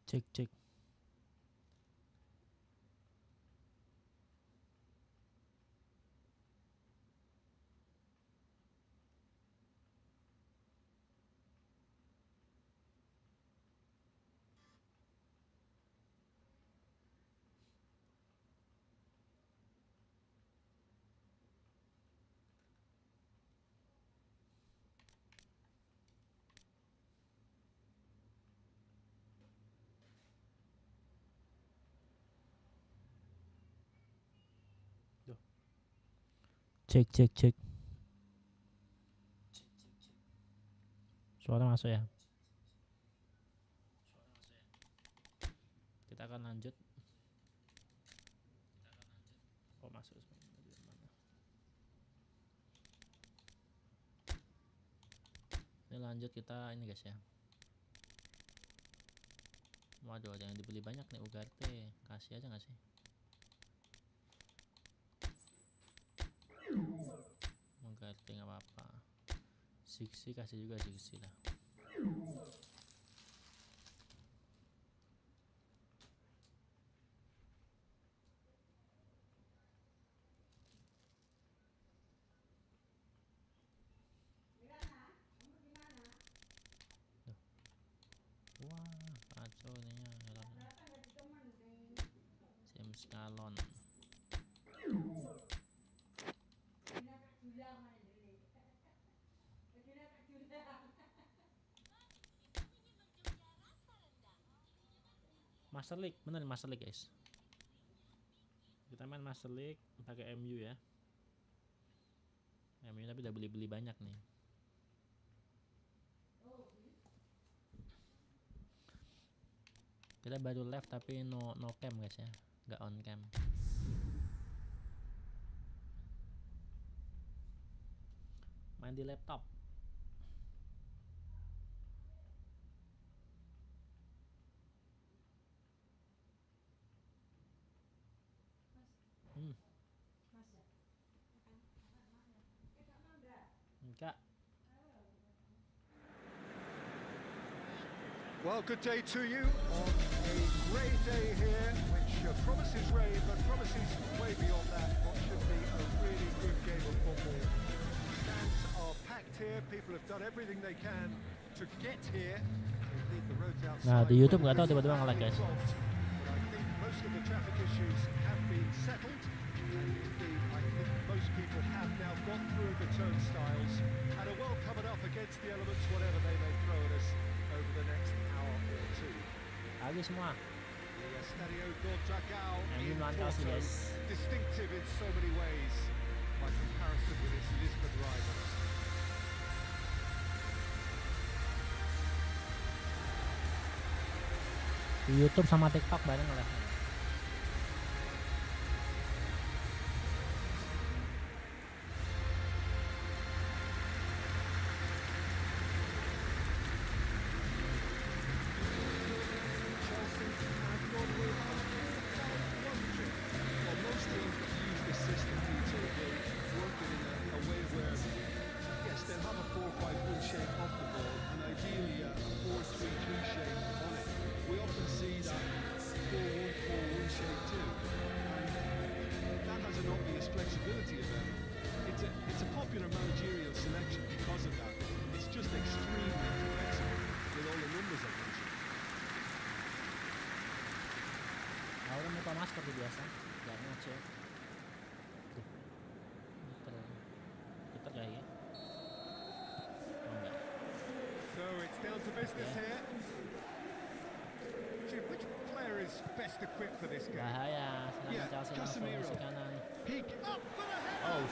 Cek cek. Cek cek cek. Suara masuk ya. Kita akan lanjut. Oh masuk sebenarnya. Mana? Ini lanjut kita ini guys ya. Waduh, ada yang dibeli banyak nih Ugarte. Kasih aja nggak sih? Ugarte nggak apa-apa. Siksi kasih juga Siksi lah. Wah, kacau ininya. Sim Scalon. Master League, bener Master League guys. Kita main Master League pakai MU ya. MU tapi udah beli banyak nih. Kita baru live tapi no cam guys ya, nggak on cam. Main di laptop. Enggak. Well, good day to you on a grey day here, which promises rain, but promises way beyond that what should be a really good game of football. Stands are packed here, people have done everything they can to get here. Indeed, the roads outside. Nah, di YouTube nggak tahu tiba-tiba nge-lag guys. But I think most of the traffic issues have been settled, and indeed, I think most people have now got through the turnstiles and are well covered up against the elements, whatever they may throw at us over the next hour or two. Lagi semua. The Estadio do Dragão in mantap sih Porto, guys. distinctive in so many ways by comparison with its Lisbon rivals. Di YouTube sama TikTok bareng lah. It's a popular managerial selection because of that. It's just extremely flexible with all the numbers I mentioned. Ahora muka masker seperti biasa, nggak ngaco. Putar kayak ya. Oh enggak. So it's down to business here. Jim, which player is best equipped for this game? Bahaya, serangan Chelsea langsung di kanan. Peek up for the header. Oh.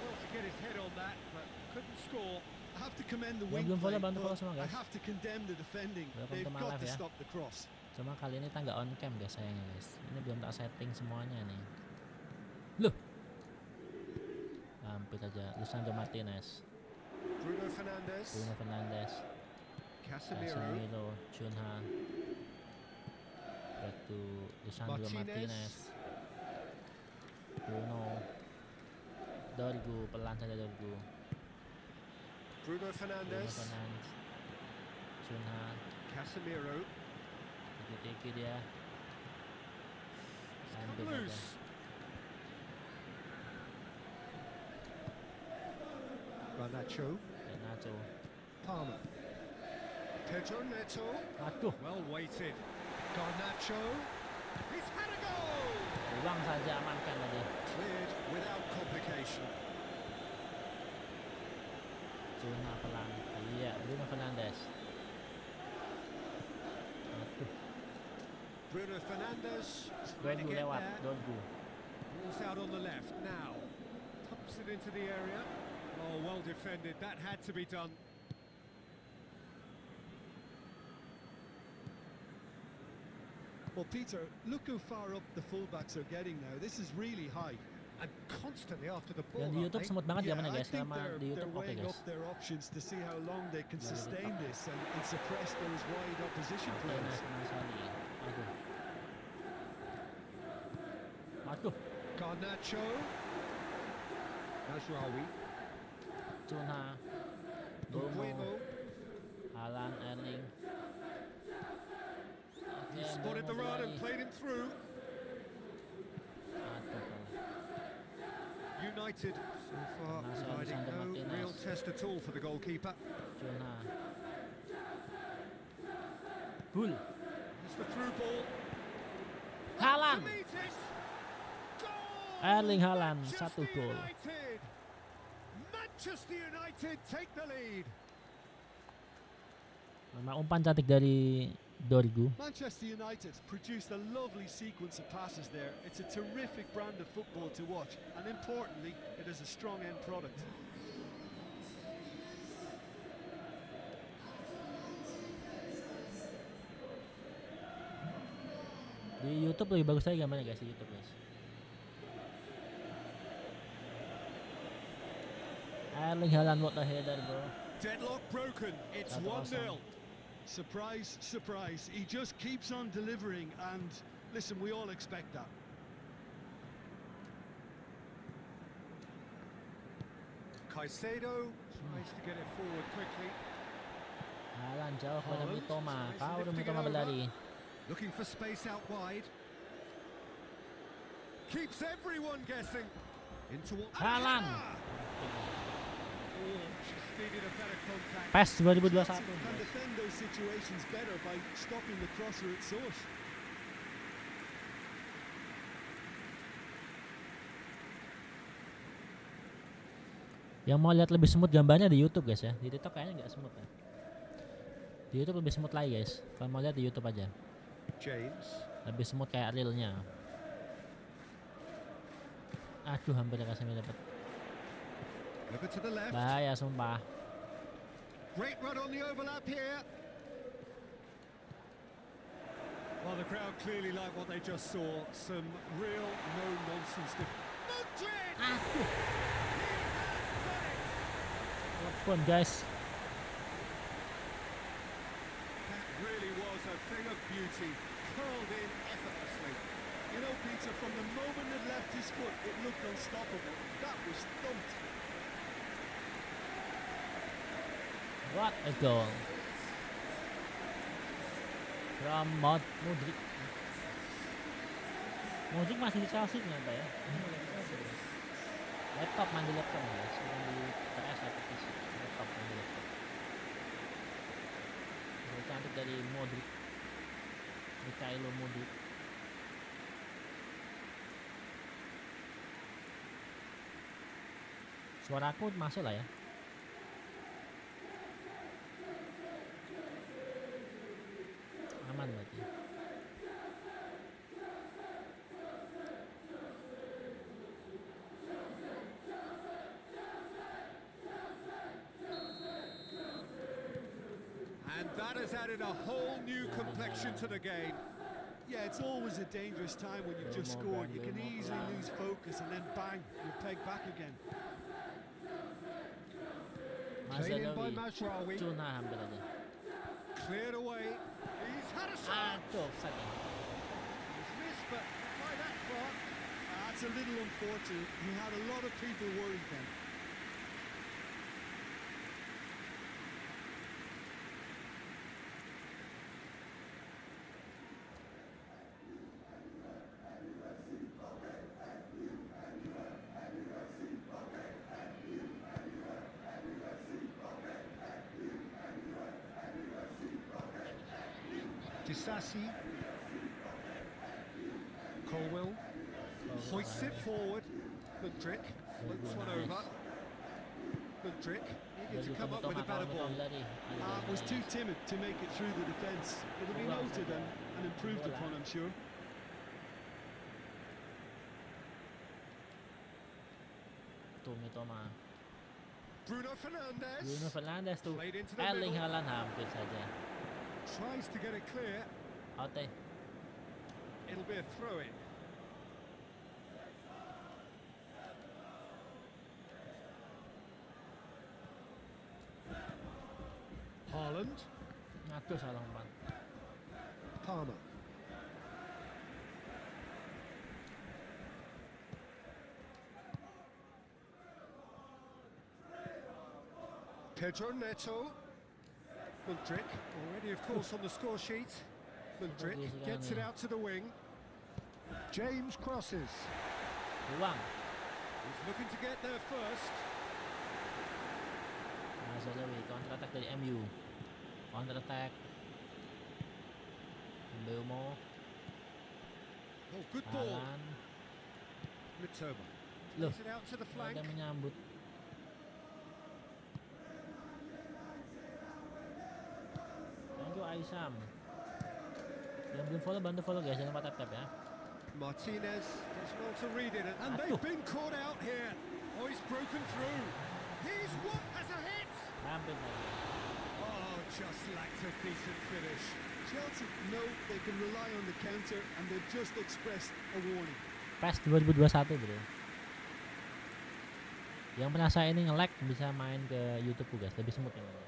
Well to get his head on that, but couldn't score. I have to commend the wing Belum play, follow, bantu follow but semua I guys. have to condemn the defending. They've got to ya. stop the cross. Cuma kali ini tangga on cam guys sayangnya guys. Ini belum tak setting semuanya nih. Loh. Hampir aja. Lisandro Martinez. Bruno Fernandes. Casemiro. Chunha. Back to Lisandro Martinez. Bruno. Dorgu, pelan saja Dorgu. Bruno Fernandes. Chunha. Casemiro. Tiki dia. Come Ambil aja. loose. Garnacho. Nacho. Palmer. Pedro Neto. Aduh, Well weighted. Garnacho. He's had a goal. ulang saja, amankan tadi. Cleared without complication. Zona pelan. Iya, Bruno Fernandes. Aduh, Bruno Fernandes. don't go lewat, don't go. Ball's out on the left now. Pumps it into the area. Oh, well defended. That had to be done. Well, Peter, look how far up the fullbacks are getting now. This is really high. And constantly after the ball. Yang di YouTube semut banget Yeah, zamannya I guys, think selama they're, di they're YouTube oke weighing guys. up their options to see how long they can Yeah, sustain this and suppress those wide opposition Oke, players. Nasali. Aduh. Aduh, Garnacho. Nasraoui. Zona. Bomo. Buemo. Haaland, Erling. He Oke, spotted the Bomo run and lagi. played him through. Aduh. United so far Nasser providing Alexander no Martinez. real test at all for the goalkeeper. Zona. Bull. It's the through ball. Haaland. To meet it. Goal! Erling Haaland, Manchester 1 gol. United. Manchester United take the lead. Memang umpan cantik dari Dorgu. Manchester United produced a lovely sequence of passes there. It's a terrific brand of football to watch, and importantly, it is a strong end product. Di YouTube lebih bagus lagi gambarnya guys, di YouTube guys. Erling Haaland, what a header bro. Deadlock broken. It's 1-0. 1-0. Surprise, surprise. He just keeps on delivering, and listen, we all expect that. Caicedo tries to get it forward quickly. Haaland jauh kepada Haaland Mitoma. tries to Kau udah lift Mitoma it over. berlari. Looking for space out wide. Keeps everyone guessing. Into what? Haaland. Oh, just needed a better contact. PES 2021 Chelsea can guys. defend those situations better by stopping the crosser at source. Yang mau lihat lebih smooth gambarnya di YouTube guys ya. Di TikTok kayaknya nggak smooth ya. Di YouTube lebih smooth lagi guys. Kalau mau lihat di YouTube aja. James. Lebih smooth kayak realnya. Aduh, hampir Casemiro dapat. Look to the left. Bahaya sumpah. Great run on the overlap here. Well, the crowd clearly like what they just saw. Some real no-nonsense. Modric! Aduh. He has done it! Walaupun guys. That really was a thing of beauty, curled in effortlessly. You know, Peter, from the moment it left his foot, it looked unstoppable. That was thumped. What a goal. From Modric. Modric masih di Chelsea ternyata ya. Laptop main di laptop guys. Bukan di PS atau PC. Laptop main di laptop. Gol cantik dari Modric. Mikailo Modric. Suaraku masuk lah ya. Aman berarti. And that has added a whole new complexion to the game. Yeah, it's always a dangerous time when you've just Low more scored. You bang, can low more easily bang. lose focus and then bang, you're pegged back again. Played in by Mazraoui. Mazraoui. Cuna hampir aja. Cleared away. He's had a shot. Aduh, offside ya. He's missed, but not by that far. That's a little unfortunate. He had a lot of people worried then. Disasi. Colwell hoists it forward. McDrick floats one over. McDrick eager to come up with a better ball. Was too timid to make it through the defence. It'll be noted and improved upon, I'm sure. Bruno Fernandes. Bruno Fernandes tuh. Played into the Erling middle. Haaland hampir saja. Tries to get it clear. Out deh. It'll be a throw-in. Haaland. Ngatur salah umpan. Palmer. Pedro Neto. Mudryk, already of course on the score sheet. Mudryk gets it out to the wing. James crosses. Ruang. He's looking to get there first. Mazalawi counter attack dari MU. Counter attack. Belmo. Oh, good ball. Haaland. Mitoma. Loh, Plays it out to the flank. ada menyambut. Thank you Aisam. Yang belum follow bantu follow guys, jangan lupa tap ya. Martinez does well to read it, and they've been caught out here. Oh, he's broken through. He's what has a hit. Hampir saja. Oh, just lacked a decent finish. Chelsea know they can rely on the counter and they've just expressed a warning. PES 2021 bro. Yang penasaran ini nge-lag bisa main ke YouTube guys, lebih smooth yang ini.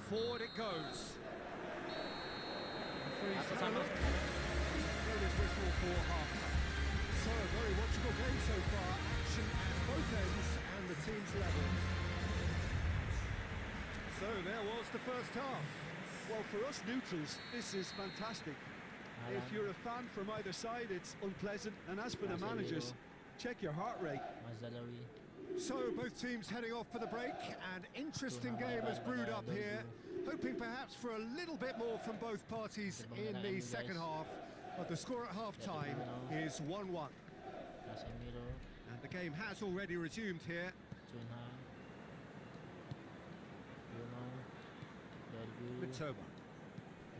Forward it goes. Atau sama. Players whistle for half-time. So a very watchable game so far. Action at both ends and the teams level. So there was the first half. Well, for us neutrals, this is fantastic. If you're a fan from either side, it's unpleasant. And as for the managers, check your heart rate. Mazalawi. So both teams heading off for the break. An interesting game has brewed up here. Hoping perhaps for a little bit more from both parties in the second half. But the score at half-time is 1-1. Casemiro. And the game has already resumed here. Junha. Bruno. Dergu. Mitoma.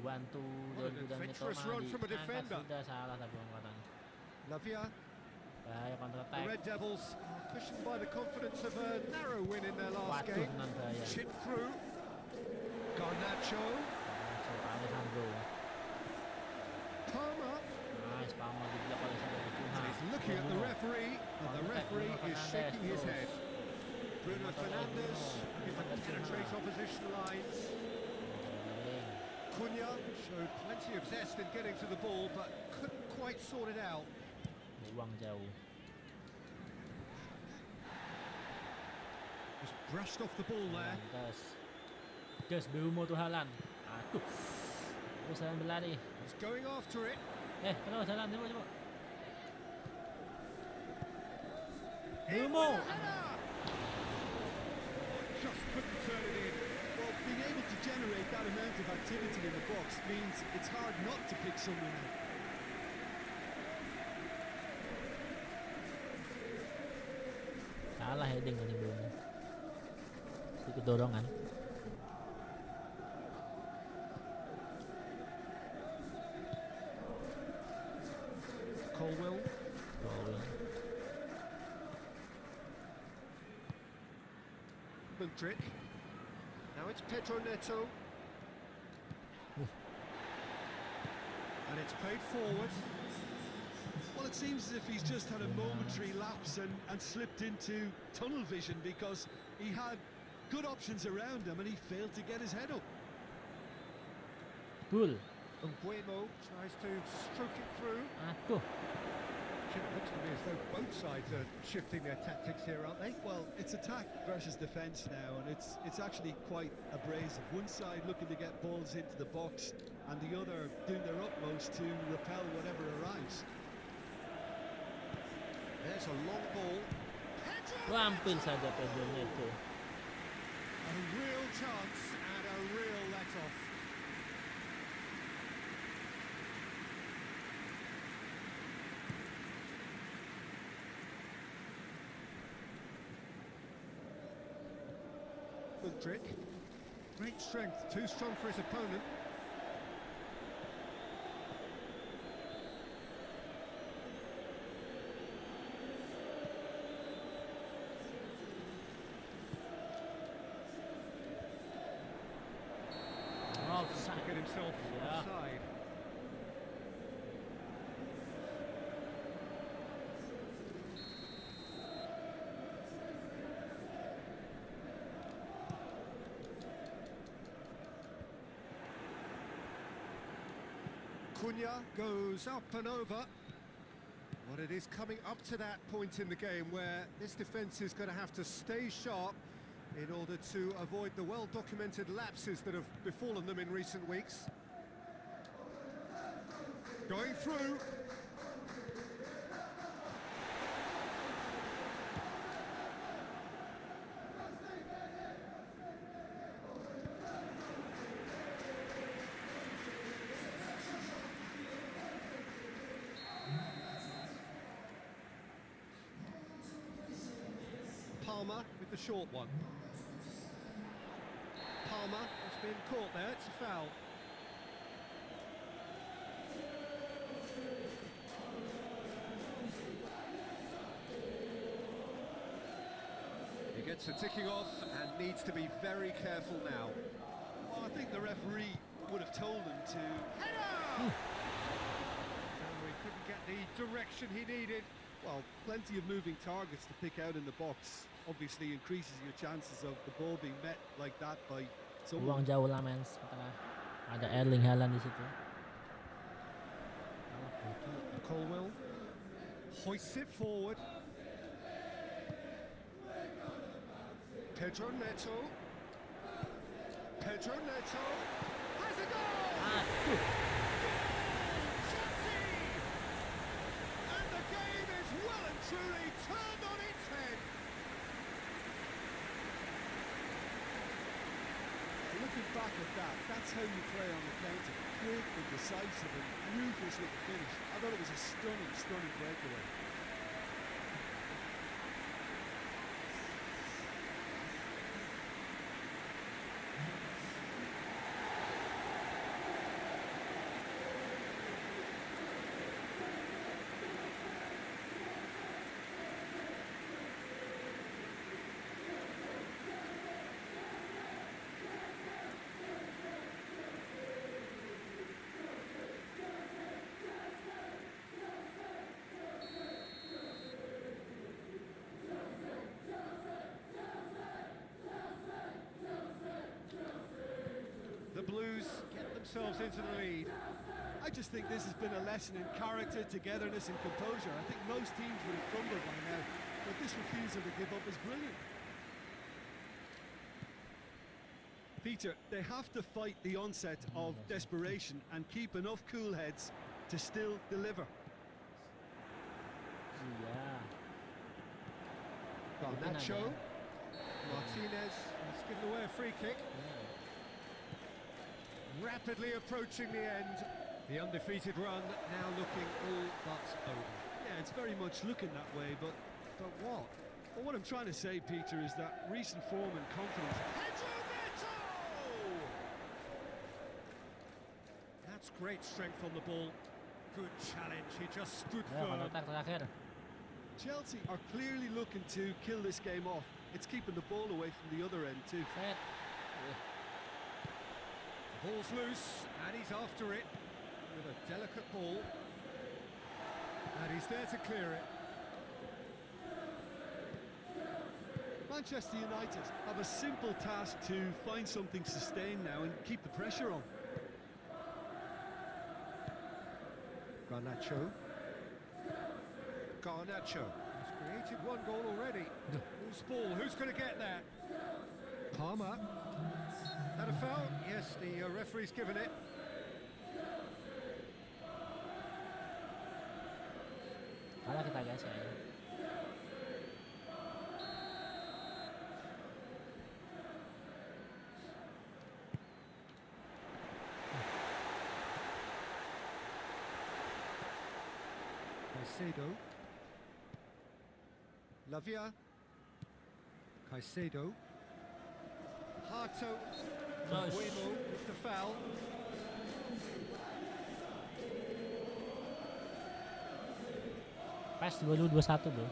Bantu What an Dergu dan adventurous Mitoma run from a diangkat defender. sudah salah tapi lompatan. Lavia. Bahaya counter The attack. Red Devils are cushioned by the confidence of a narrow win in their last Waduh, game. nan bahaya. Chip through. Garnacho. Alejandro. Palmer. Nice, Palmer diblok oleh Junha. And he's looking at the referee, and the referee is shaking his head. Bruno Fernandes looking to penetrate opposition lines. Cunha showed plenty of zest in getting to the ball, but couldn't quite sort it out. Ruang jauh. Just brushed off the ball there. Gas Belmo tuh Haaland. Aduh. Terus Haaland berlari. He's going after it. Terus Haaland coba. In Belmo. with a header. Just couldn't turn it in. Well, being able to generate that amount of activity in the box means it's hard not to pick someone out. Salah heading tadi Belmo. Sedikit dorongan. Colwell. Mudryk. Now it's Pedro Neto. And it's played forward. Well, it seems as if he's just had a momentary lapse and slipped into tunnel vision because he had good options around him and he failed to get his head up. Bull. Nguemo tries to stroke it through. Aduh. It looks to me as though both sides are shifting their tactics here, aren't they? Well, it's attack versus defence now, and it's actually quite abrasive. One side looking to get balls into the box, and the other doing their utmost to repel whatever arrives. There's a long ball. Pedro Wampil Neto! saja Pedro Neto. A real chance and a real let-off. Good trick. Great strength, too strong for his opponent. Offside. Get himself Yeah. offside. Cunha goes up and over. But it is coming up to that point in the game where this defence is going to have to stay sharp in order to avoid the well-documented lapses that have befallen them in recent weeks. Going through. Palmer with the short one. Palmer has been caught there, it's a foul. He gets a ticking off and needs to be very careful now. Well, I think the referee would have told him to. Header! So he couldn't get the direction he needed. Well, plenty of moving targets to pick out in the box. Obviously increases your chances of the ball being met like that by someone. Buang jauh lah mens. Ada Erling Haaland di situ. Colwell hoists it forward. Pedro Neto. Pedro Neto has a goal! Aduh. Chelsea! And the game is well and truly turned on its head. Looking back at that, that's how you play on the counter. Quick and decisive and ruthless with the finish. I thought it was a stunning, stunning breakaway. The Blues get themselves into the lead. I just think this has been a lesson in character, togetherness and composure. I think most teams would have crumbled by now, but this refusal to give up is brilliant. Peter, they have to fight the onset of desperation and keep enough cool heads to still deliver. Iya. Garnacho. Martinez has given away a free kick. Rapidly approaching the end. The undefeated run now looking all but over. Yeah, it's very much looking that way, but what? well, what I'm trying to say, Peter, is that recent form and confidence. Pedro Neto! That's great strength on the ball. Good challenge. He just stood Ya, firm. kotak terakhir. Chelsea are clearly looking to kill this game off. It's keeping the ball away from the other end too. Set. The ball's loose, and he's after it with a delicate ball. And he's there to clear it. Manchester United have a simple task to find something sustained now and keep the pressure on. Garnacho. Garnacho has created one goal already. Loose ball, who's going to get that? Palmer. That a foul? Yes, the referee's given it. Kalah kita guys ya. Caicedo. Lavia. Caicedo. Harto. Nice. Wemo with the foul. PES 2021 bro.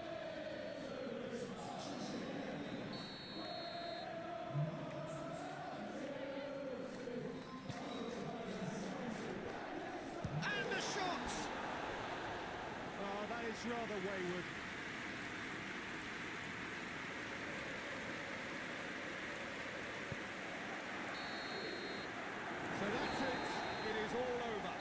And the shot! Oh, that is rather wayward. So that's it. It is all over.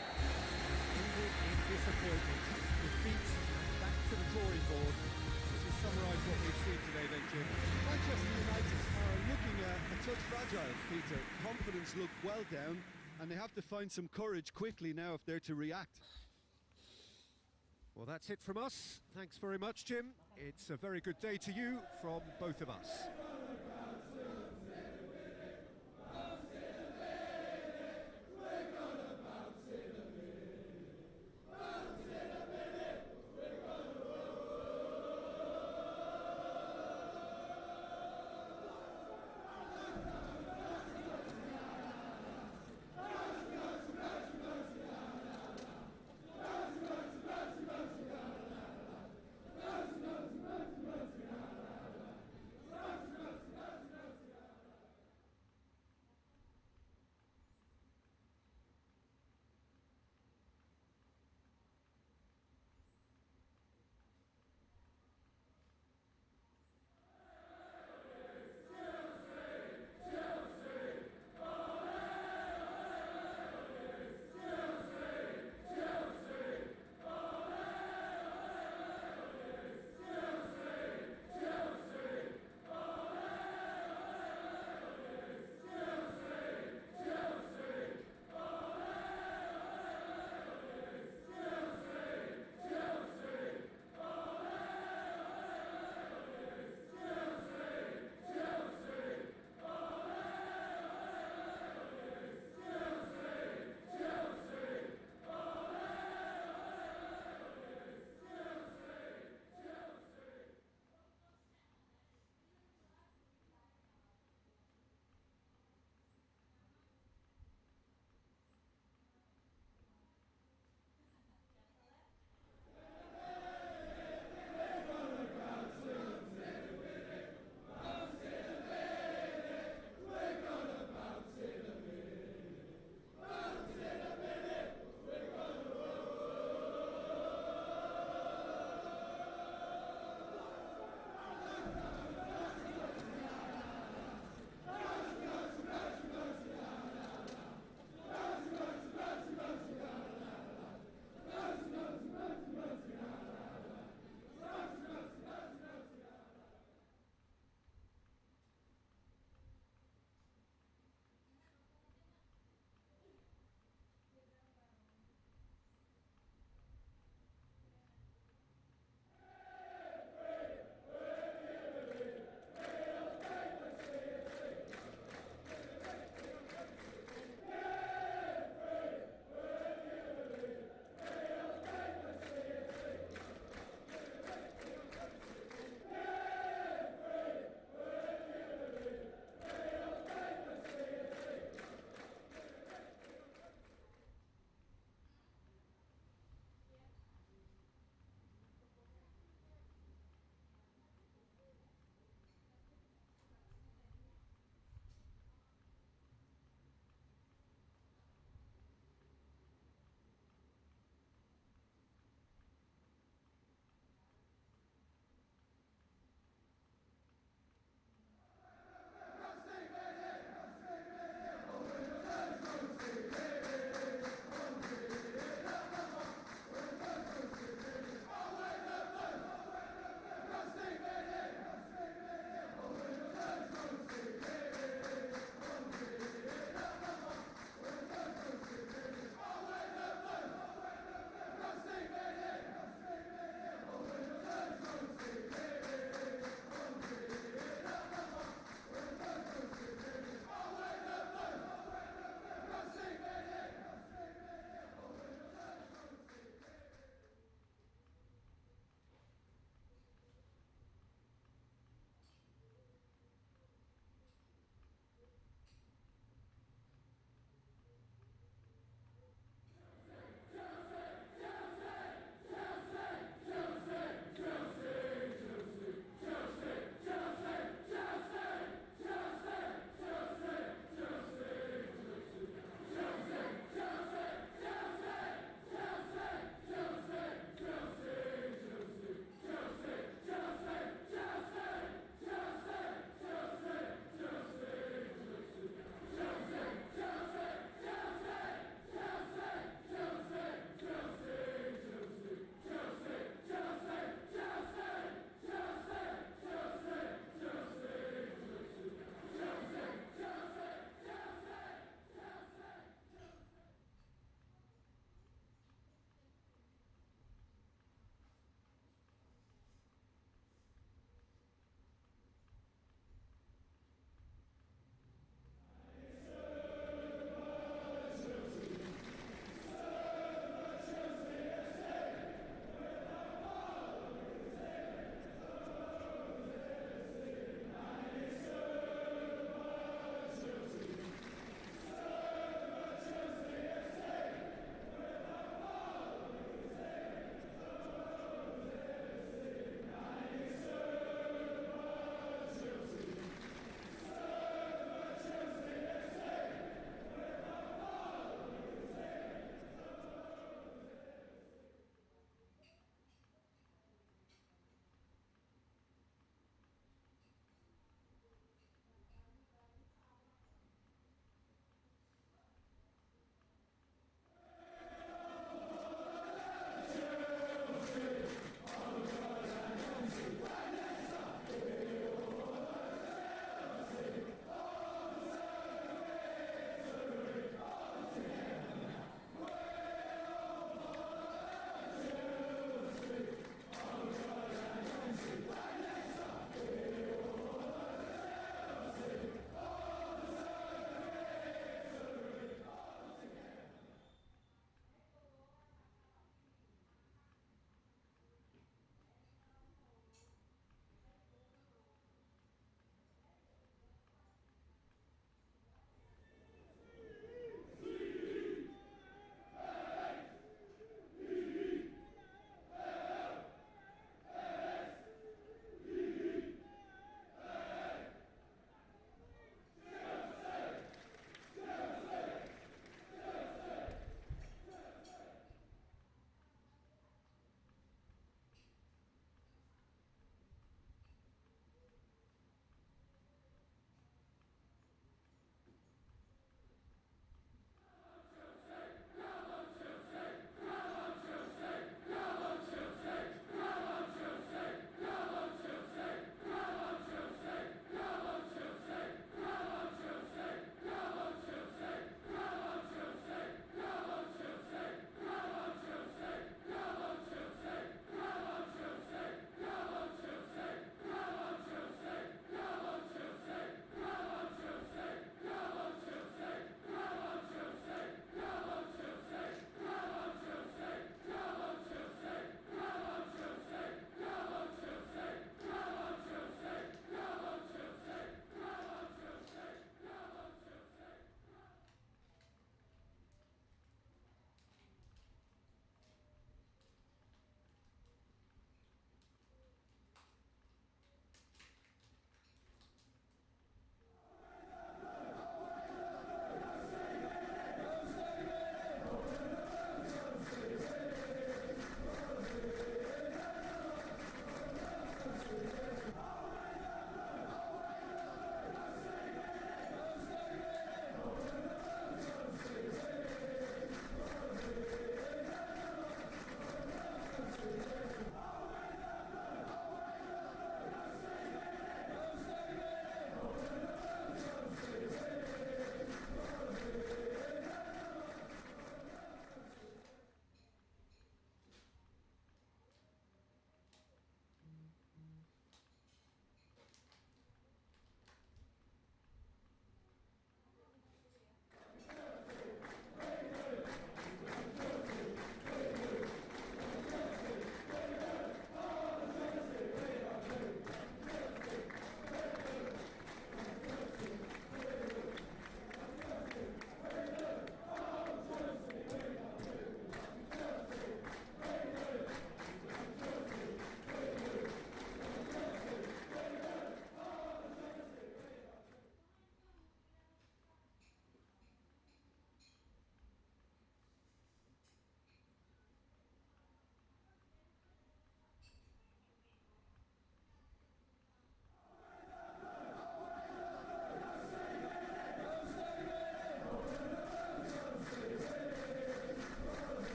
Ended in disappointment. Defeat and back to the drawing board. To summarise what we've seen today then, Jim. Manchester United are looking a touch fragile, Peter. Confidence looked well down, and they have to find some courage quickly now if they're to react. Well, that's it from us. Thanks very much, Jim. It's a very good day to you from both of us.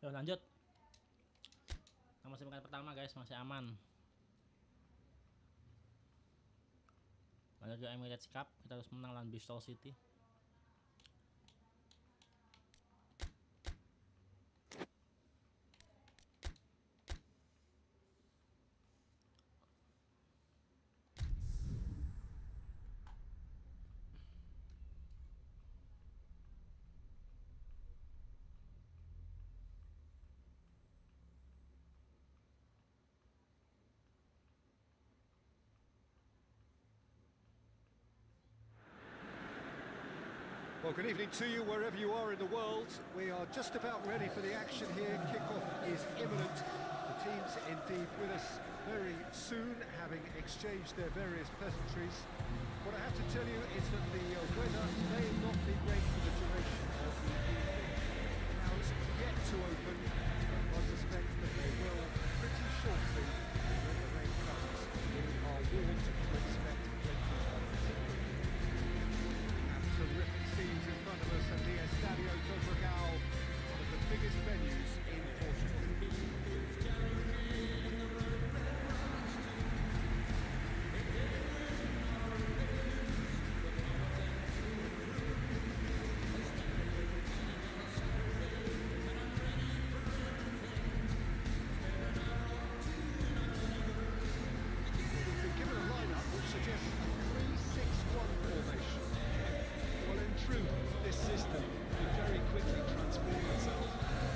Yuk lanjut. Kita masih pekan pertama guys, masih aman. Lanjut ke Emirates Cup, kita harus menang lawan Bristol City. Well, good evening to you wherever you are in the world. We are just about ready for the action here. Kickoff is imminent. The teams indeed with us very soon, having exchanged their various pleasantries. What I have to tell you is that the weather may not be great for the duration of the evening. Clouds yet to open, but I suspect that they will pretty shortly when the rain comes. We are warned to expect plenty of it. Terrific scenes in front of us at the Estadio do Dragão, one of the biggest venues in Portugal. We've been given a lineup which suggests a 3-6-1 formation. Well, in truth, this system could very quickly transform itself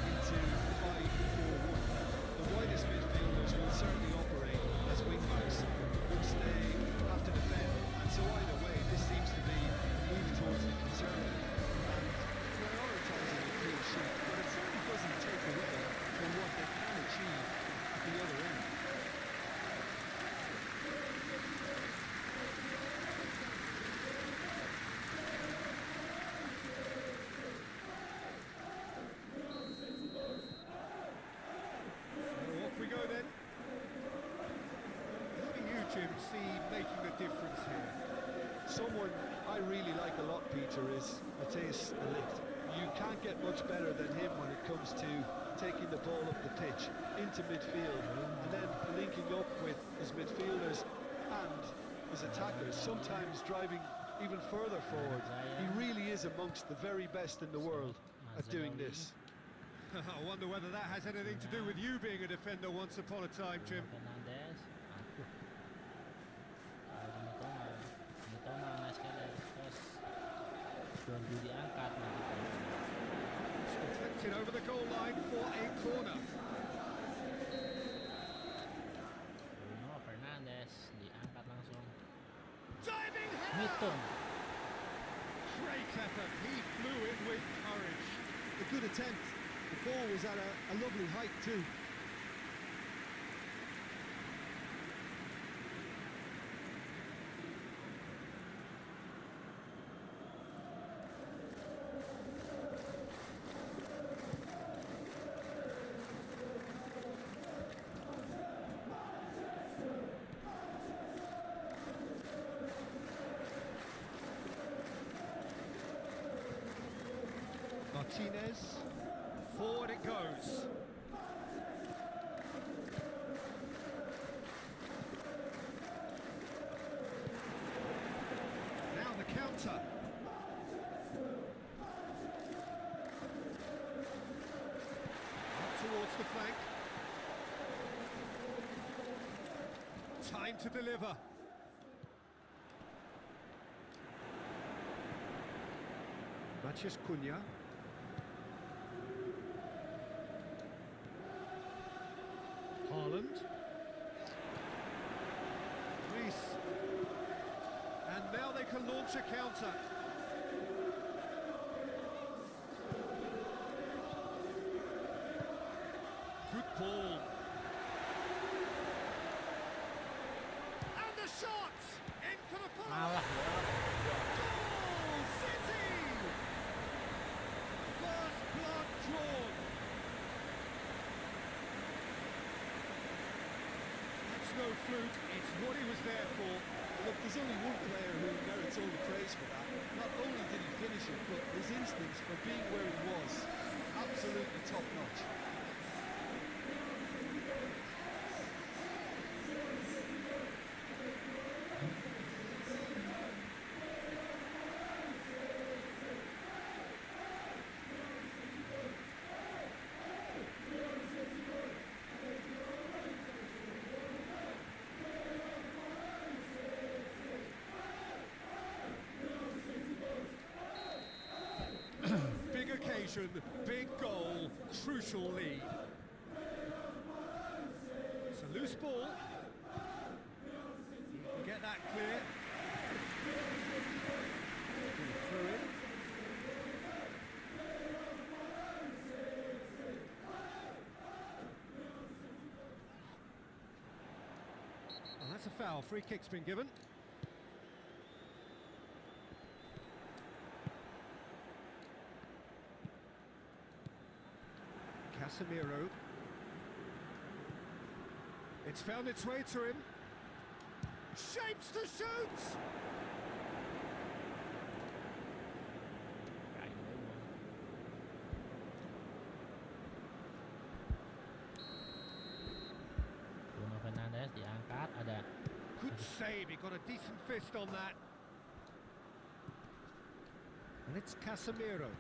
into 5-4-1. The widest midfielders will certainly operate as wing-backs, which they have to defend, and so either way, this seems to be a move towards the conservative and prioritising a clean sheet, but it certainly doesn't take away from what they can achieve at the other end. See making a difference here. Someone I really like a lot, Peter, is Matthias de Ligt. You can't get much better than him when it comes to taking the ball up the pitch into midfield and then linking up with his midfielders and his attackers, sometimes driving even further forward. He really is amongst the very best in the world at doing this. I wonder whether that has anything to do with you being a defender once upon a time, Jim. Fernandes. Nice sekali. Terus Dondu diangkat Deflected over the goal line for a corner. Bruno Fernandes diangkat langsung. Diving header! Mitun. Great effort. He flew in with courage. A good attempt. The ball was at a lovely height too. Martinez, forward it goes. Now the counter. Up towards the flank. Time to deliver. Matheus Cunha. Haaland. Reese. And now they can launch a counter. Good ball. And the shot! In for the follow. Malah Goal City! First blood drawn. That's no fluke, it's what he was there for. Look, there's only one player who merits all the praise for that. Not only did he finish it, but his instincts for being where he was absolutely top notch. Big occasion, big goal, crucial lead. It's a loose ball. You can get that clear. Through it. Well, that's a foul. Free kick's been given. Casemiro. It's found its way to him. Shapes to shoot! Bruno Fernandes diangkat, ada Good save, he got a decent fist on that. And it's Casemiro.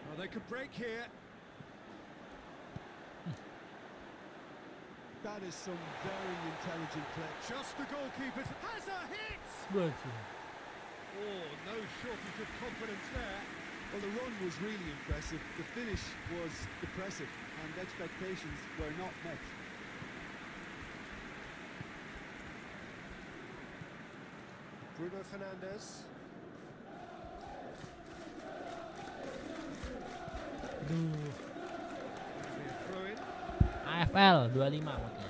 Well, they could break here. That is some very intelligent play. Just the goalkeeper has a hit! Oh, no shortage of confidence there. Well, the run was really impressive. The finish was depressive, and expectations were not met. Bruno Fernandes. Aduh. Throw in. AFL 25 modnya.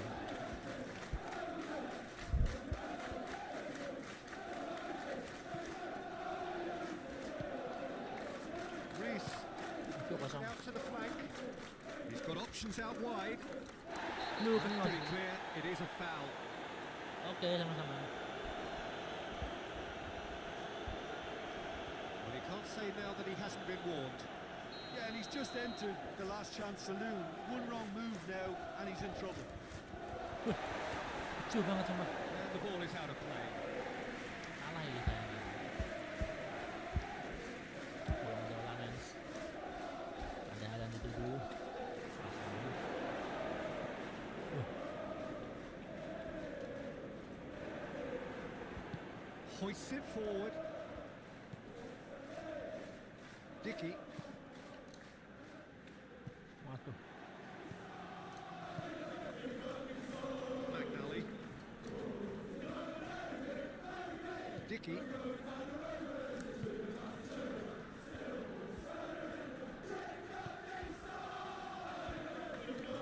Reese Itu kosong. out to the flank. He's got options out wide. Aduh, kena Pretty lagi. clear, it is a foul. Oke, sama-sama. But he can't say now that he hasn't been warned. Yeah, and he's just entered the last chance saloon. One wrong move now, and he's in trouble. Kecil banget sama. And the ball is out of play. Salah ya kita. Bola Lens. Ada hal yang dituju. Hoists it forward. Dickey. Waduh. McNally. Dickey.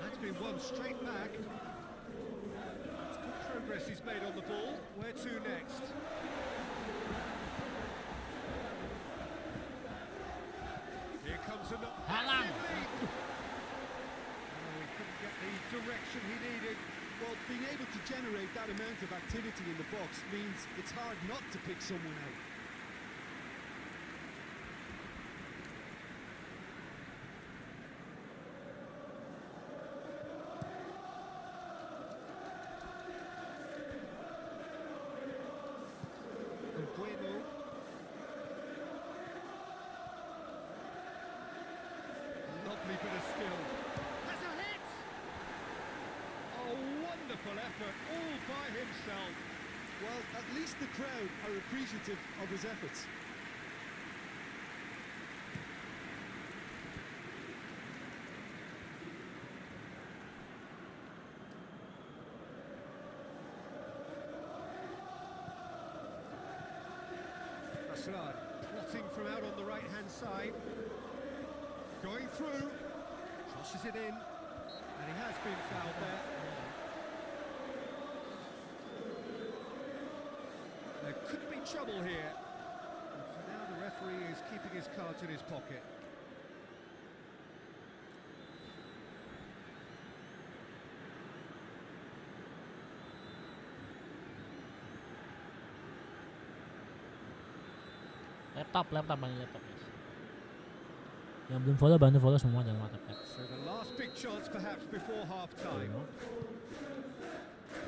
That's been won straight back. It's good progress he's made on the ball. Where to next? Here comes another. Halang. Oh, he couldn't get the direction he needed. Well, being able to generate that amount of activity in the box means it's hard not to pick someone out. Bueno. Lovely bit of skill. Has a hit! Oh, wonderful effort, all by himself. Well, at least the crowd are appreciative of his efforts. Assad plotting from out on the right-hand side. Going through. Crosses it in. And he has been fouled there. There could be trouble here. But for now, the referee is keeping his cards in his pocket. Laptop bang laptop guys. Yang belum follow bantu follow semua, jangan lupa tap. So the last big chance perhaps before half time.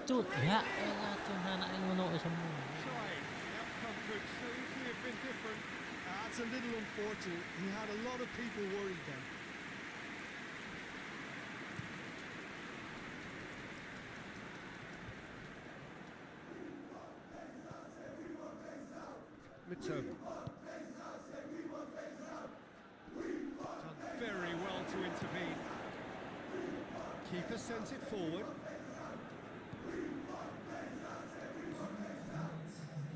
Cut, ya elah cuma anak yang ngono semua. Trying. The outcome could so easily have been different. That's a little unfortunate. He had a lot of people worried then. Mitoma. Done very well to intervene. Keeper sends it forward.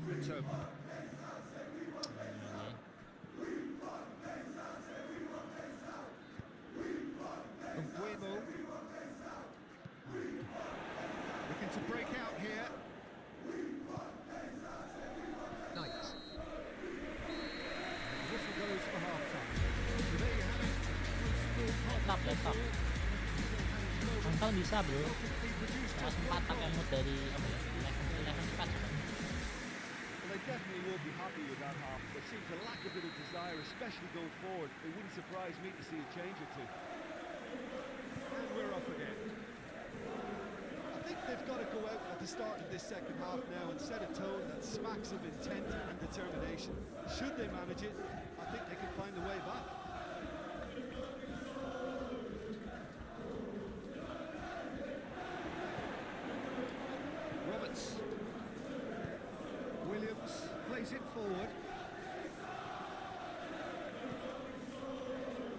Mitoma. Nguemo. Looking to break out here. Knight. The whistle goes for half time. So there you have it. Laptop. Nonton bisa bro. Sempat pakai mood dari apa ya? 11 patch. Well, they definitely will be happy with that half. There seems to lack a bit of desire, especially going forward. It wouldn't surprise me to see a change or two. And we're off again. I think they've got to go out at the start of this second half now and set a tone that smacks of intent and determination. Should they manage it, I think they can find a way back. Roberts. Williams plays it forward.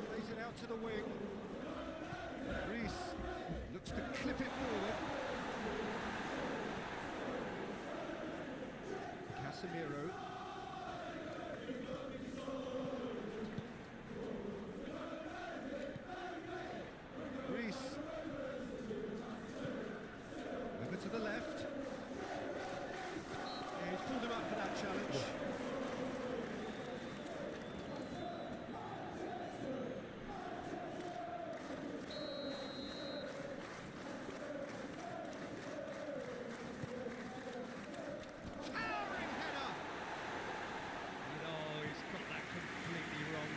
Plays it out to the wing. Reese looks to clip it forward. Casemiro. Reese. Over to the left. Yeah, he's pulled him up for that challenge. Towering header! No, he's got that completely wrong.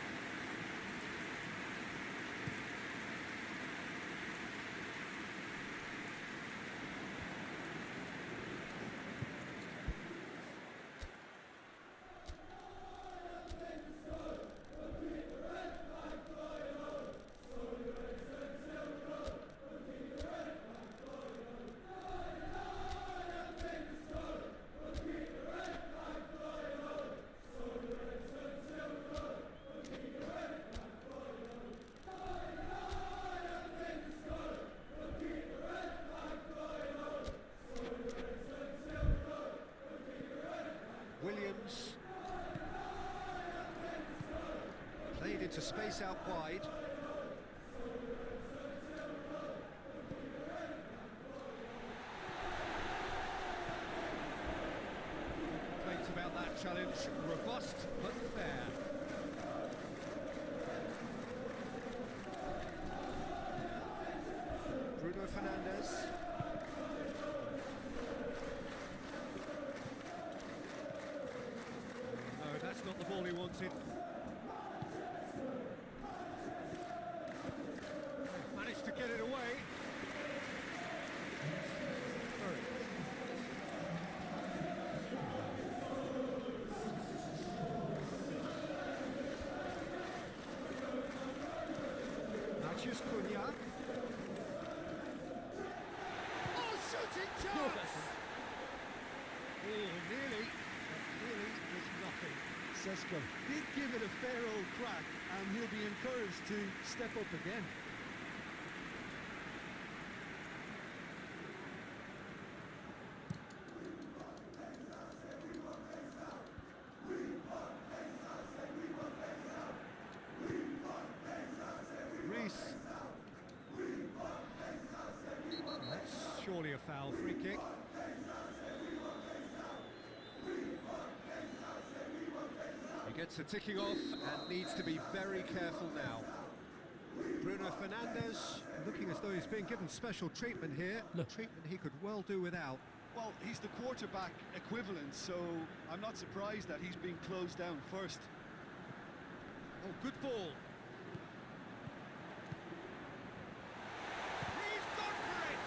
Williams played into space out wide. Complaints about that challenge, robust but fair. Bruno Fernandes. No, that's not the ball he wanted. Managed to get it away. Mathias Cunha. Oh, shooting chance! Oh, nearly. Nearly was nothing. Sesko did give it a fair old crack, and he'll be encouraged to step up again. Reese. That's surely a foul, free kick. He gets the ticking off and needs to be very careful now. Bruno Fernandes looking as though he's being given special treatment here. Look. Treatment he could well do without. Well, he's the quarterback equivalent, so I'm not surprised that he's being closed down first. Oh, good ball. He's gone for it!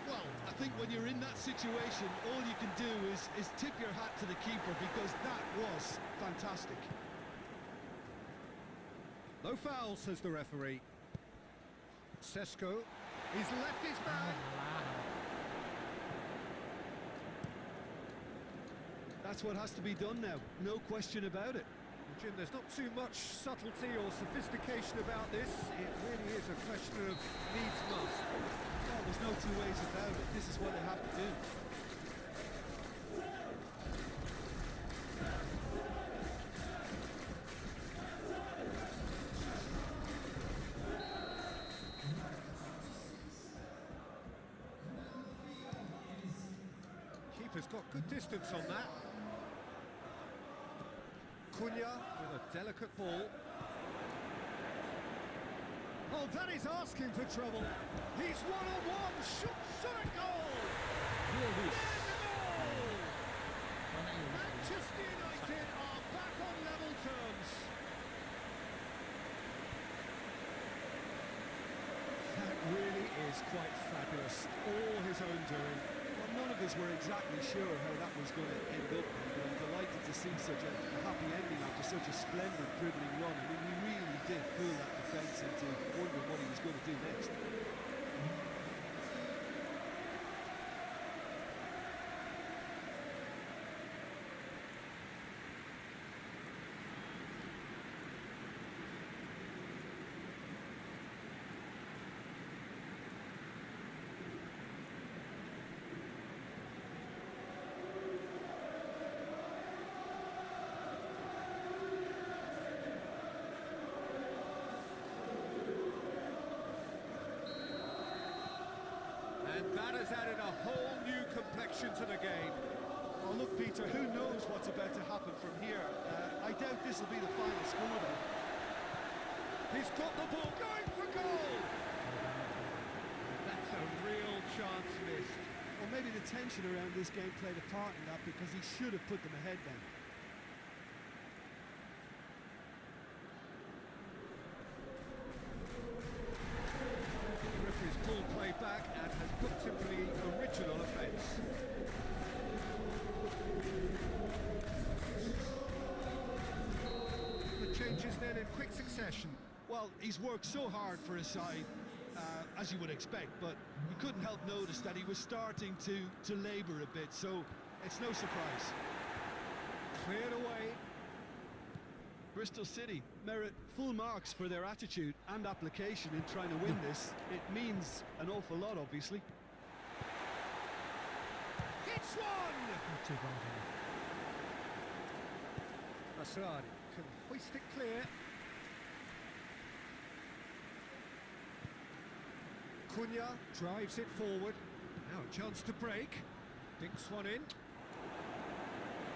Well, I think when you're in that situation, all you can do is tip your hat to the keeper, because that was fantastic. No foul, says the referee. Sesko, he's left his man. That's what has to be done now, no question about it. Well, Jim, there's not too much subtlety or sophistication about this. It really is a question of needs must. Well, there's no two ways about it. This is what they have to do. Keeper's got good distance on that. Cunha with a delicate ball. Oh, that is asking for trouble. He's one-on-one. Shot at goal. There's a goal. Manchester United are back on level terms. That really is quite fabulous. All his own doing. Well, none of us were exactly sure how that was going to end up, but I'm delighted to see such a happy ending after such a splendid dribbling run. I mean, he really did fool that defence into wondering what he was going to do next. And that has added a whole new complexion to the game. Oh, look, Peter, who knows what's about to happen from here? I doubt this will be the final score, though. He's got the ball going for goal. That's a real chance missed. Well, maybe the tension around this game played a part in that, because he should have put them ahead then. The referee's pulled play back and has booked him for the original offence. The changes then in quick succession. Well, he's worked so hard for his side, as you would expect, but you couldn't help notice that he was starting to labour a bit, so it's no surprise. Cleared away. Bristol City merit full marks for their attitude and application in trying to win this. It means an awful lot, obviously. Hits one! Asrari can hoist it clear. Cunha drives it forward. Now a chance to break. Dinks one in.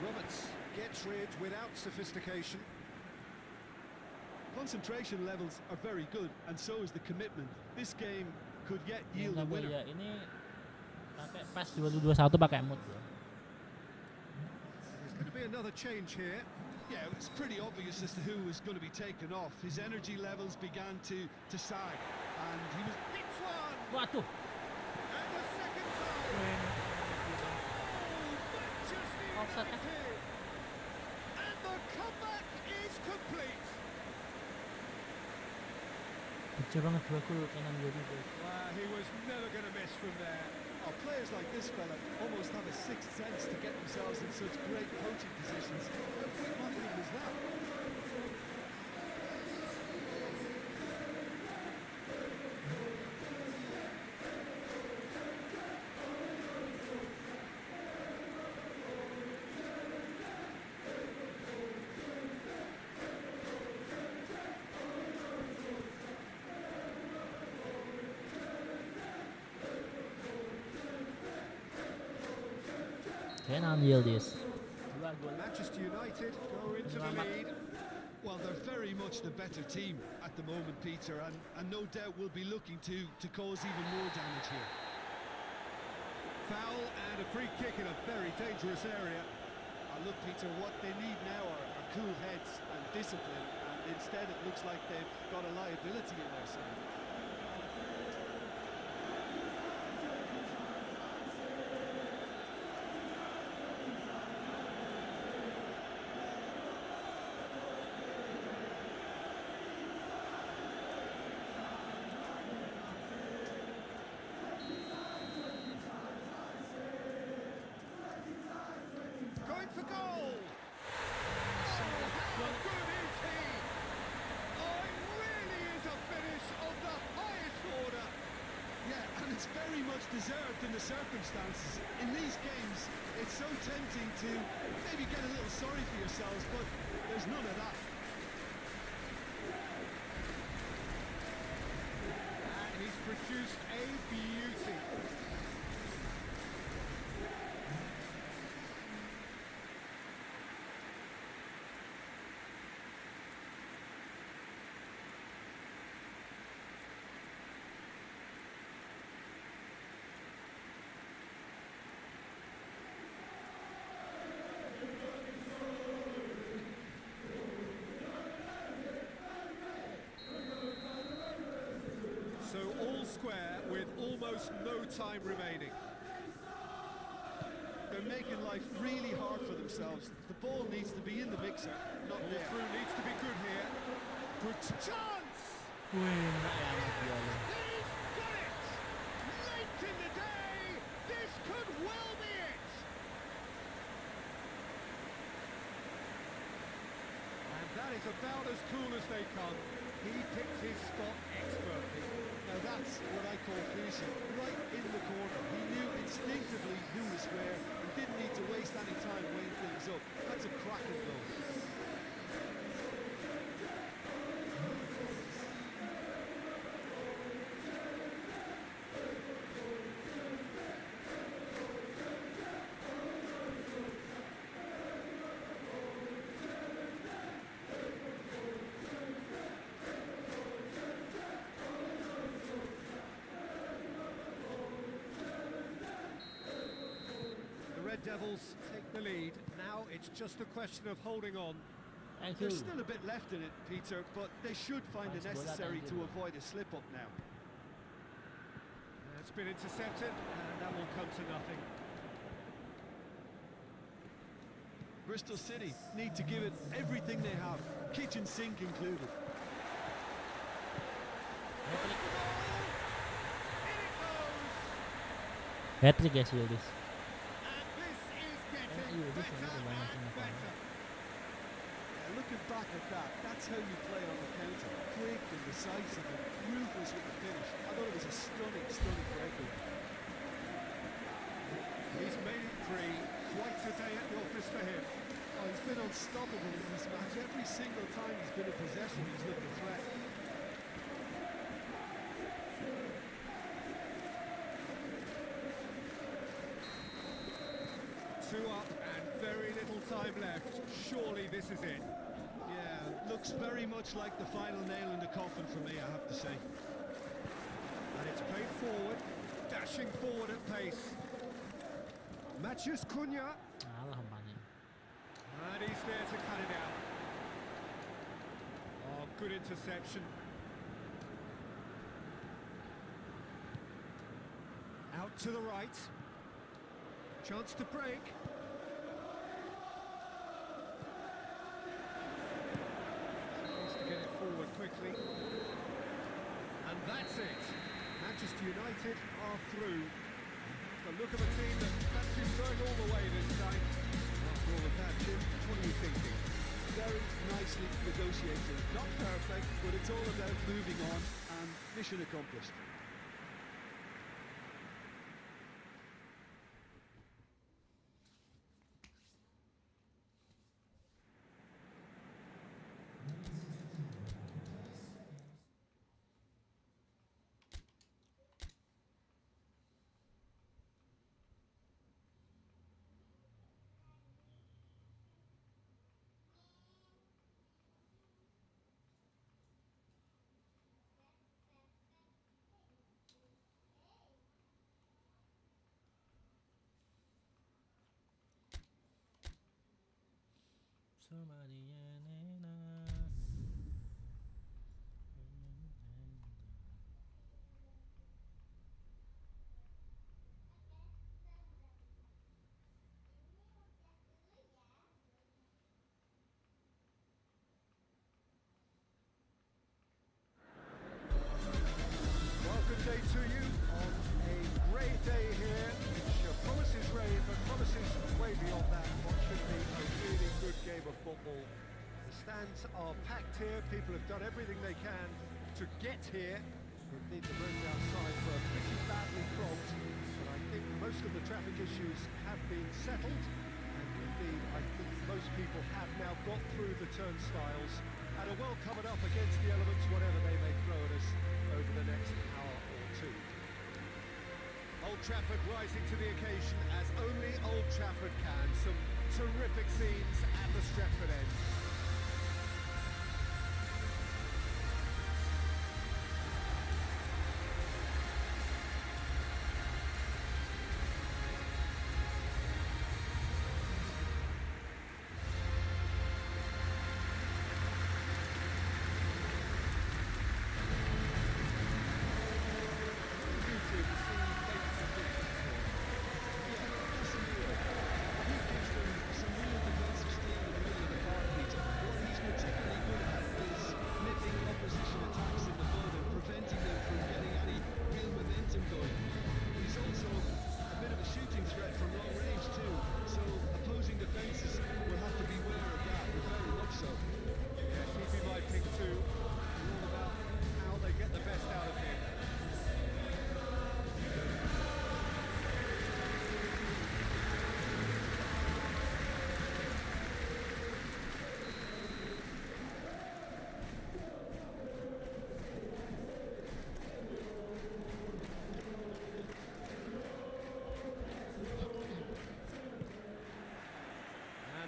Roberts gets rid without sophistication. Concentration levels are very good, and so is the commitment. This game could yet yield a winner. Ya, ini pakai pas 22-21 pakai mod. There's going to be another change here. Yeah, it's pretty obvious as to who was going to be taken off. His energy levels began to sag, and he was... Hits one! Waduh. And the second time! Manchester Offside kan? United! And the comeback is complete! Kecil banget dua gol kanan dua guys. Wow, he was never going to miss from there. Oh, players like this fella almost have a sixth sense to get themselves in such great coaching positions. How quick-minded was that? Can undeal this. Manchester United go into the lead. Well, they're very much the better team at the moment, Peter, and no doubt will be looking to cause even more damage here. Foul and a free kick in a very dangerous area. Look, Peter, what they need now are cool heads and discipline, and instead it looks like they've got a liability in their side. Going for goal! Oh, how good is he? Oh, it really is a finish of the highest order. Yeah, and it's very much deserved in the circumstances. In these games, it's so tempting to maybe get a little sorry for yourselves, but there's none of that. And he's produced a beauty. So all square with almost no time remaining. They're making life really hard for themselves. The ball needs to be in the mixer, not Ball there. through needs to be good here. Good chance! Wih, nak ya anak dia lu. He's got it! Late in the day, this could well be it! And that is about as cool as they come. He picked his spot expertly. Now that's what I call finishing, right in the corner. He knew instinctively who was where and didn't need to waste any time weighing things up. That's a cracking goal. Red Devils take the lead. Now it's just a question of holding on. Thank you. There's still a bit left in it, Peter, but they should find it Nice goal, necessary thank to you. avoid a slip-up now. It's been intercepted, and that will come to nothing. Bristol City need to give it everything they have, kitchen sink included. In it goes! Hat-trick guys, Yildiz. And this is getting Yildiz ini better banyak and yang better. Yeah, looking back at that, that's how you play on the counter. Quick and decisive and ruthless with the finish. I thought it was a stunning, stunning breakaway. He's made it three. Quite a day at the office for him. Oh, he's been unstoppable in this match. Every single time he's been in possession, he's looked a threat. Two up and very little time left. Surely this is it. Yeah, looks very much like the final nail in the coffin for me, I have to say. And it's played forward, dashing forward at pace. Matches Cunha, Alah umpannya. and he's there to cut it out. Oh, good interception. Out to the right. Chance to break. Needs to get it forward quickly. And that's it. Manchester United are through. The look of a team that perhaps is going all the way this time. After all of that, Jim, what are you thinking? Very nicely negotiated. Not perfect, but it's all about moving on and mission accomplished. Welcome day to you on a great day here, which promises rain, but promises way beyond that what should be a really good game of football. The stands are packed here, people have done everything they can to get here. Indeed, the roads outside were pretty badly clogged, but I think most of the traffic issues have been settled, and indeed I think most people have now got through the turnstiles and are well covered up against the elements, whatever they may throw at us over the next hour or two. Old Trafford rising to the occasion as only Old Trafford can. Some terrific scenes at the Stretford end.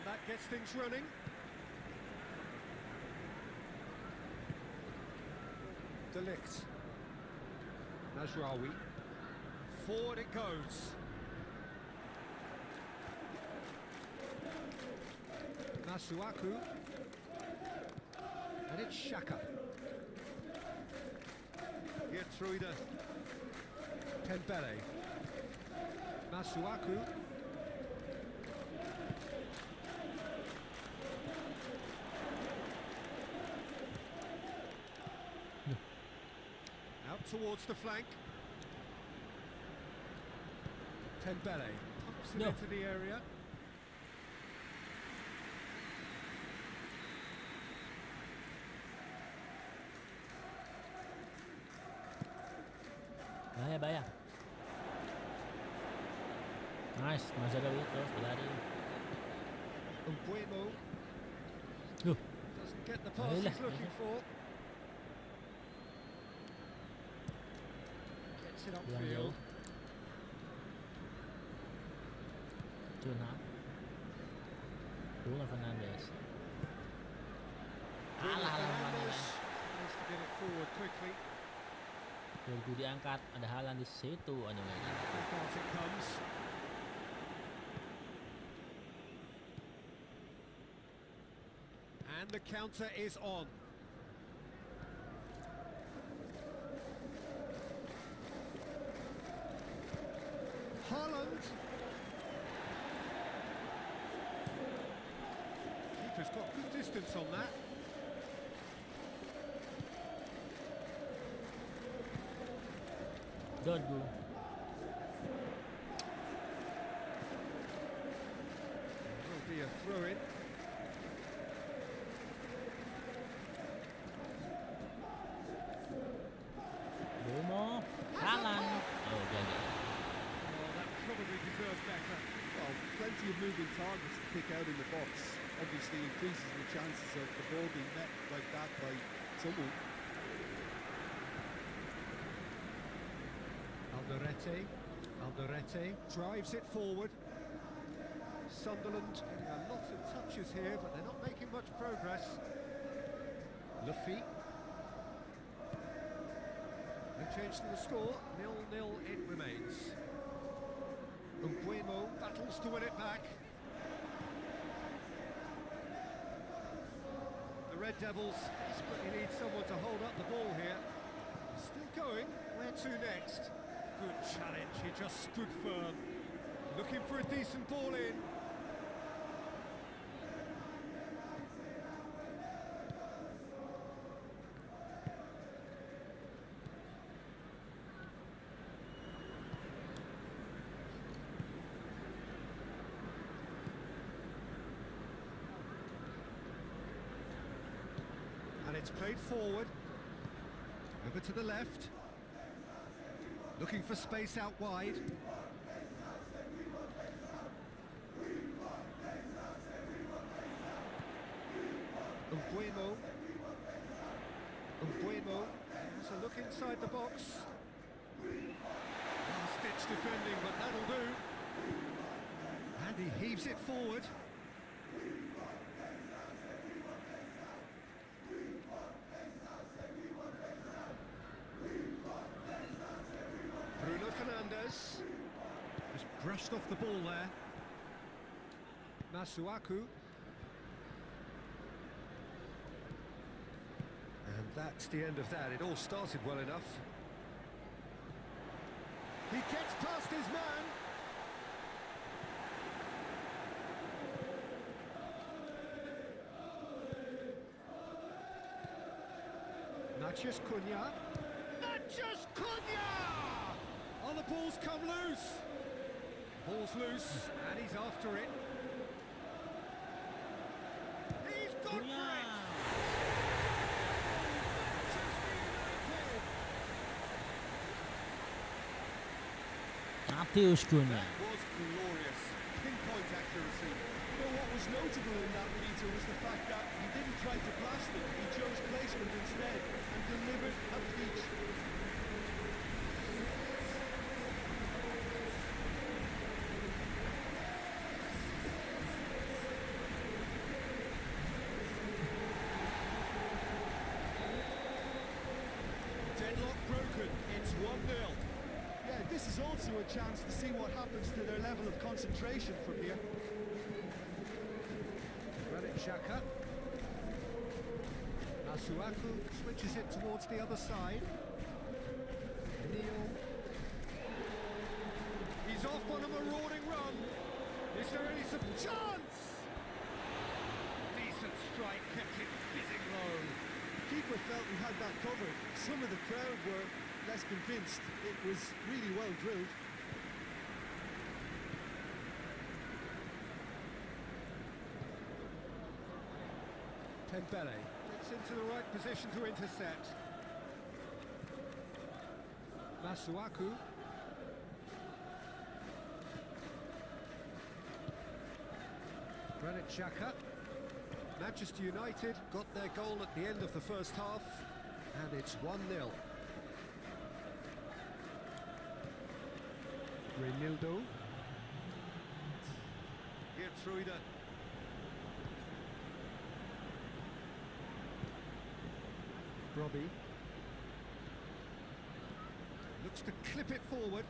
That gets things running. De Ligt. Najraoui. Forward it goes. Masuaku. And it's Xhaka. Gertruida. Dembele. Masuaku. Out towards the flank. Dembele pumps it into the area. Bahaya. Nice, masih ada terus berlari. Umbuemo doesn't get the pass he's looking for. Gets it upfield. Tuna. Bruno Fernandes. Fernandes needs to get it forward quickly. Tunggu diangkat, ada Haaland di situ anyway. As it comes. And the counter is on. Haaland. Keeper's got good distance on that. Don't go. Will be a throw-in. Bruno, Haaland. Oh, gagal. Oh, that probably deserved better. Well, plenty of moving targets to pick out in the box. Obviously increases the chances of the ball being met like that by someone. Alderete drives it forward. Sunderland getting a lot of touches here, but they're not making much progress. Lafitte. No change to the score, 0-0 it remains. Umbuemo battles to win it back. The Red Devils desperately need someone to hold up the ball here. Still going. Where to next? Good challenge. He just stood firm. Looking for a decent ball in. And it's played forward. Over to the left. Looking for space out wide. Umbuemo has a look inside the box. Last-ditch defending, but that'll do. And he heaves it forward. Bruno Fernandes just brushed off the ball there. Masuaku. And that's the end of that. It all started well enough. He gets past his man. Natchez Cunha. Natchez Cunha! Oh, the ball's come loose. Ball's loose, and he's after it. He's gone for it! Matheus Cunha. That was glorious. Pinpoint accuracy. You know what was notable in that, Peter, was the fact that he didn't try to blast it. He chose placement instead and delivered a peach. Deadlock broken. It's 1-0. Yeah, this is also a chance to see what happens to their level of concentration from here. Granit Xhaka. Masuaku switches it towards the other side. Neil. He's off on a marauding run. Is there any chance? Decent strike, kept it fizzing low. Keeper felt he had that covered. Some of the crowd were less convinced. It was really well drilled. Dembele gets into the right position to intercept. Masuaku. Granit Xhaka. Manchester United got their goal at the end of the first half, and it's 1-0. Reinildo. Gertruida. Robbie. Looks to clip it forward.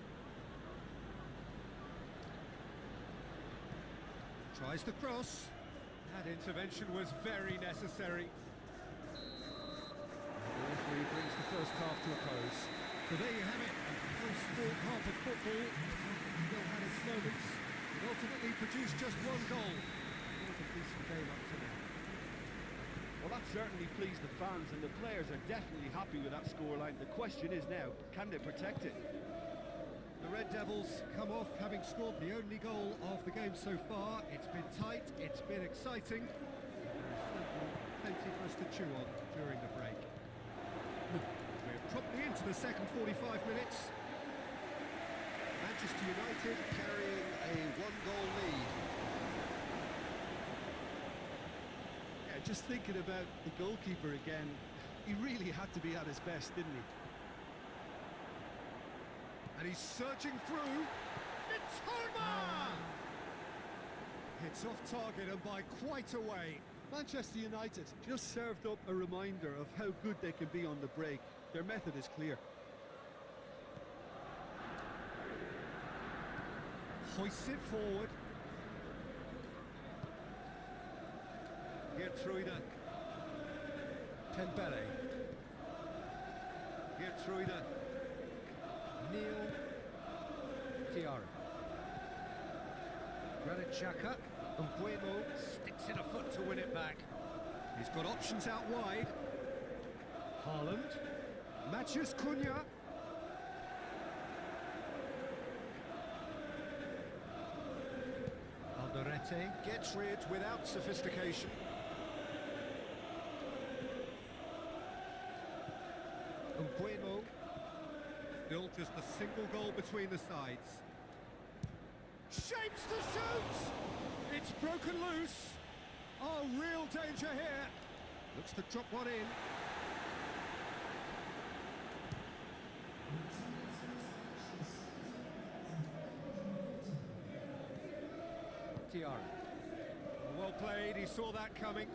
Tries the cross. That intervention was very necessary. The referee brings the first half to a close. So there you have it. Full sport half of football. Still had its moments. It ultimately produced just one goal. It was a decent game up to now. Well, that certainly pleased the fans, and the players are definitely happy with that scoreline. The question is now, can they protect it? The Red Devils come off having scored the only goal of the game so far. It's been tight, it's been exciting. There's certainly plenty for us to chew on during the break. We're promptly into the second 45 minutes. Manchester United carrying a one-goal lead. Yeah, just thinking about the goalkeeper again, he really had to be at his best, didn't he? And he's surging through. It's Homer! It's off target and by quite a way. Manchester United just served up a reminder of how good they can be on the break. Their method is clear. Hoists it forward. Gertruida. Dembele. Gertruida. Neil. Tiara. Granit Xhaka. Mbuemo sticks in a foot to win it back. He's got options out wide. Haaland. Matheus Cunha. Alderete gets rid without sophistication. Mbuemo. Still just a single goal between the sides. Shapes to shoot! It's broken loose. Oh, real danger here. Looks to drop one in. Tiara. Well played, he saw that coming.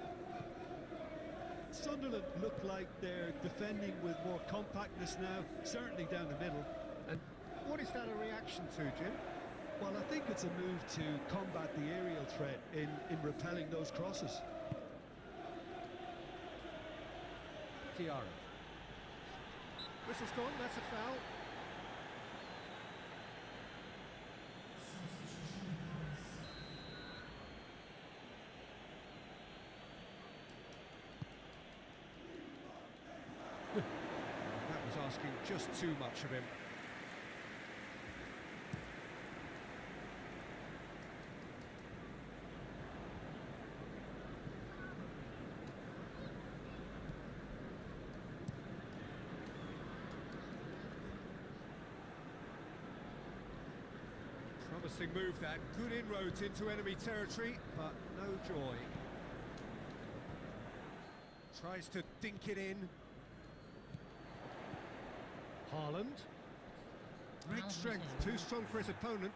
Sunderland look like they're defending with more compactness now, certainly down the middle. And what is that a reaction to, Jim? Well, I think it's a move to combat the aerial threat in repelling those crosses. Tiara. Whistle's gone, that's a foul. That was asking just too much of him. Promising move that, good inroads into enemy territory, but no joy. Tries to dink it in. Haaland. Great strength, too strong for his opponent.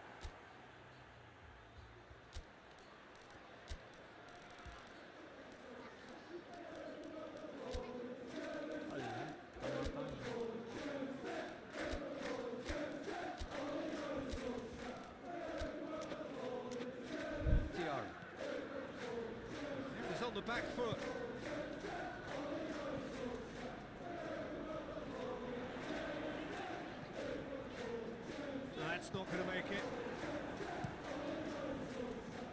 Tiara. He's on the back foot. That's not going to make it.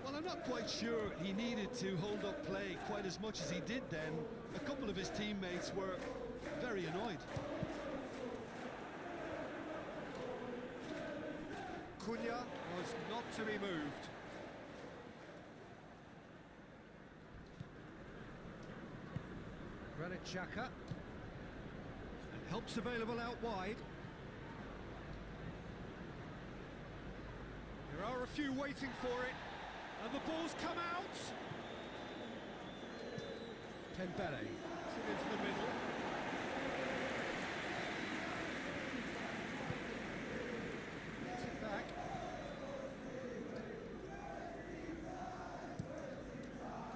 Well, I'm not quite sure he needed to hold up play quite as much as he did then. A couple of his teammates were very annoyed. Cunha was not to be moved. Granit Xhaka. And help's available out wide. There are a few waiting for it. And the ball's come out. Dembele. It's into the middle. Gets it back.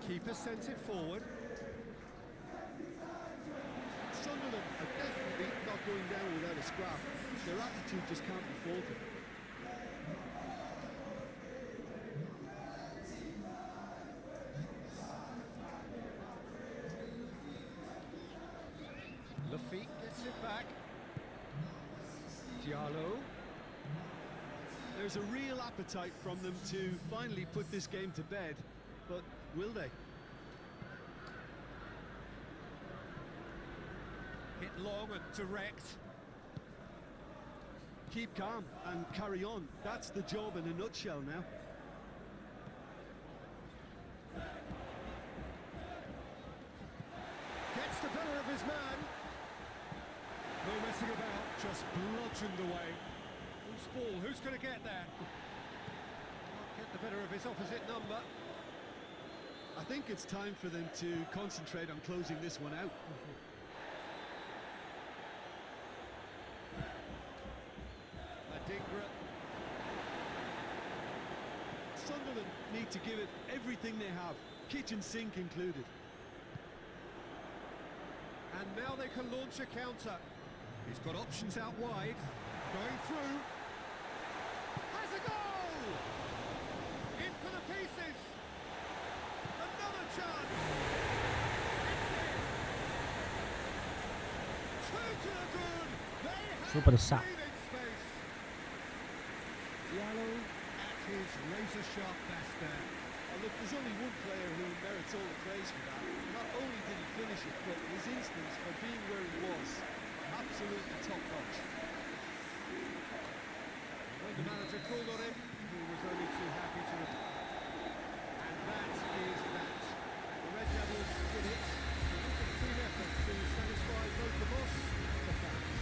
Keeper sent it forward. Sunderland are definitely not going down without a scrap. Their attitude just can't be faulted. Lafitte gets it back. Diallo. There's a real appetite from them to finally put this game to bed, but will they? Hit long and direct. Keep calm and carry on. That's the job in a nutshell now. Gets the better of his man. No messing about, just bludgeoned away. Who's ball? Who's going to get there? Can't get the better of his opposite number. I think it's time for them to concentrate on closing this one out. Adingra. Sunderland need to give it everything they have, kitchen sink included. And now they can launch a counter. He's got options out wide. Going through. Has a goal! In for the pieces. Another chance. It's in. Super sap. Diallo at his razor-sharp best there. Look, there's only one player who merits all the praise for that. Not only did he finish it, but his instincts for being where he was, absolutely top-notch. When the manager called on him, he was only too happy to. And that is that. The Red Devils did it. It was a team effort to satisfy both the boss and the fans.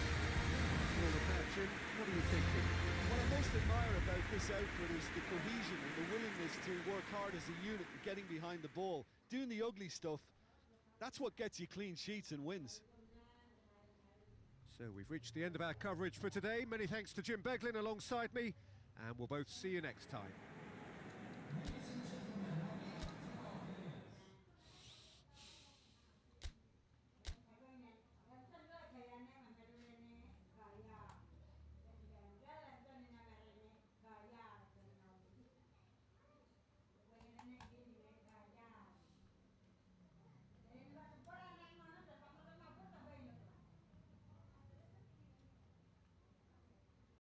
Well, Patchen, what are you thinking? What I most admire about this outfit is the cohesion and the willingness to work hard as a unit, getting behind the ball, doing the ugly stuff. That's what gets you clean sheets and wins. So we've reached the end of our coverage for today. Many thanks to Jim Beglin alongside me, and we'll both see you next time.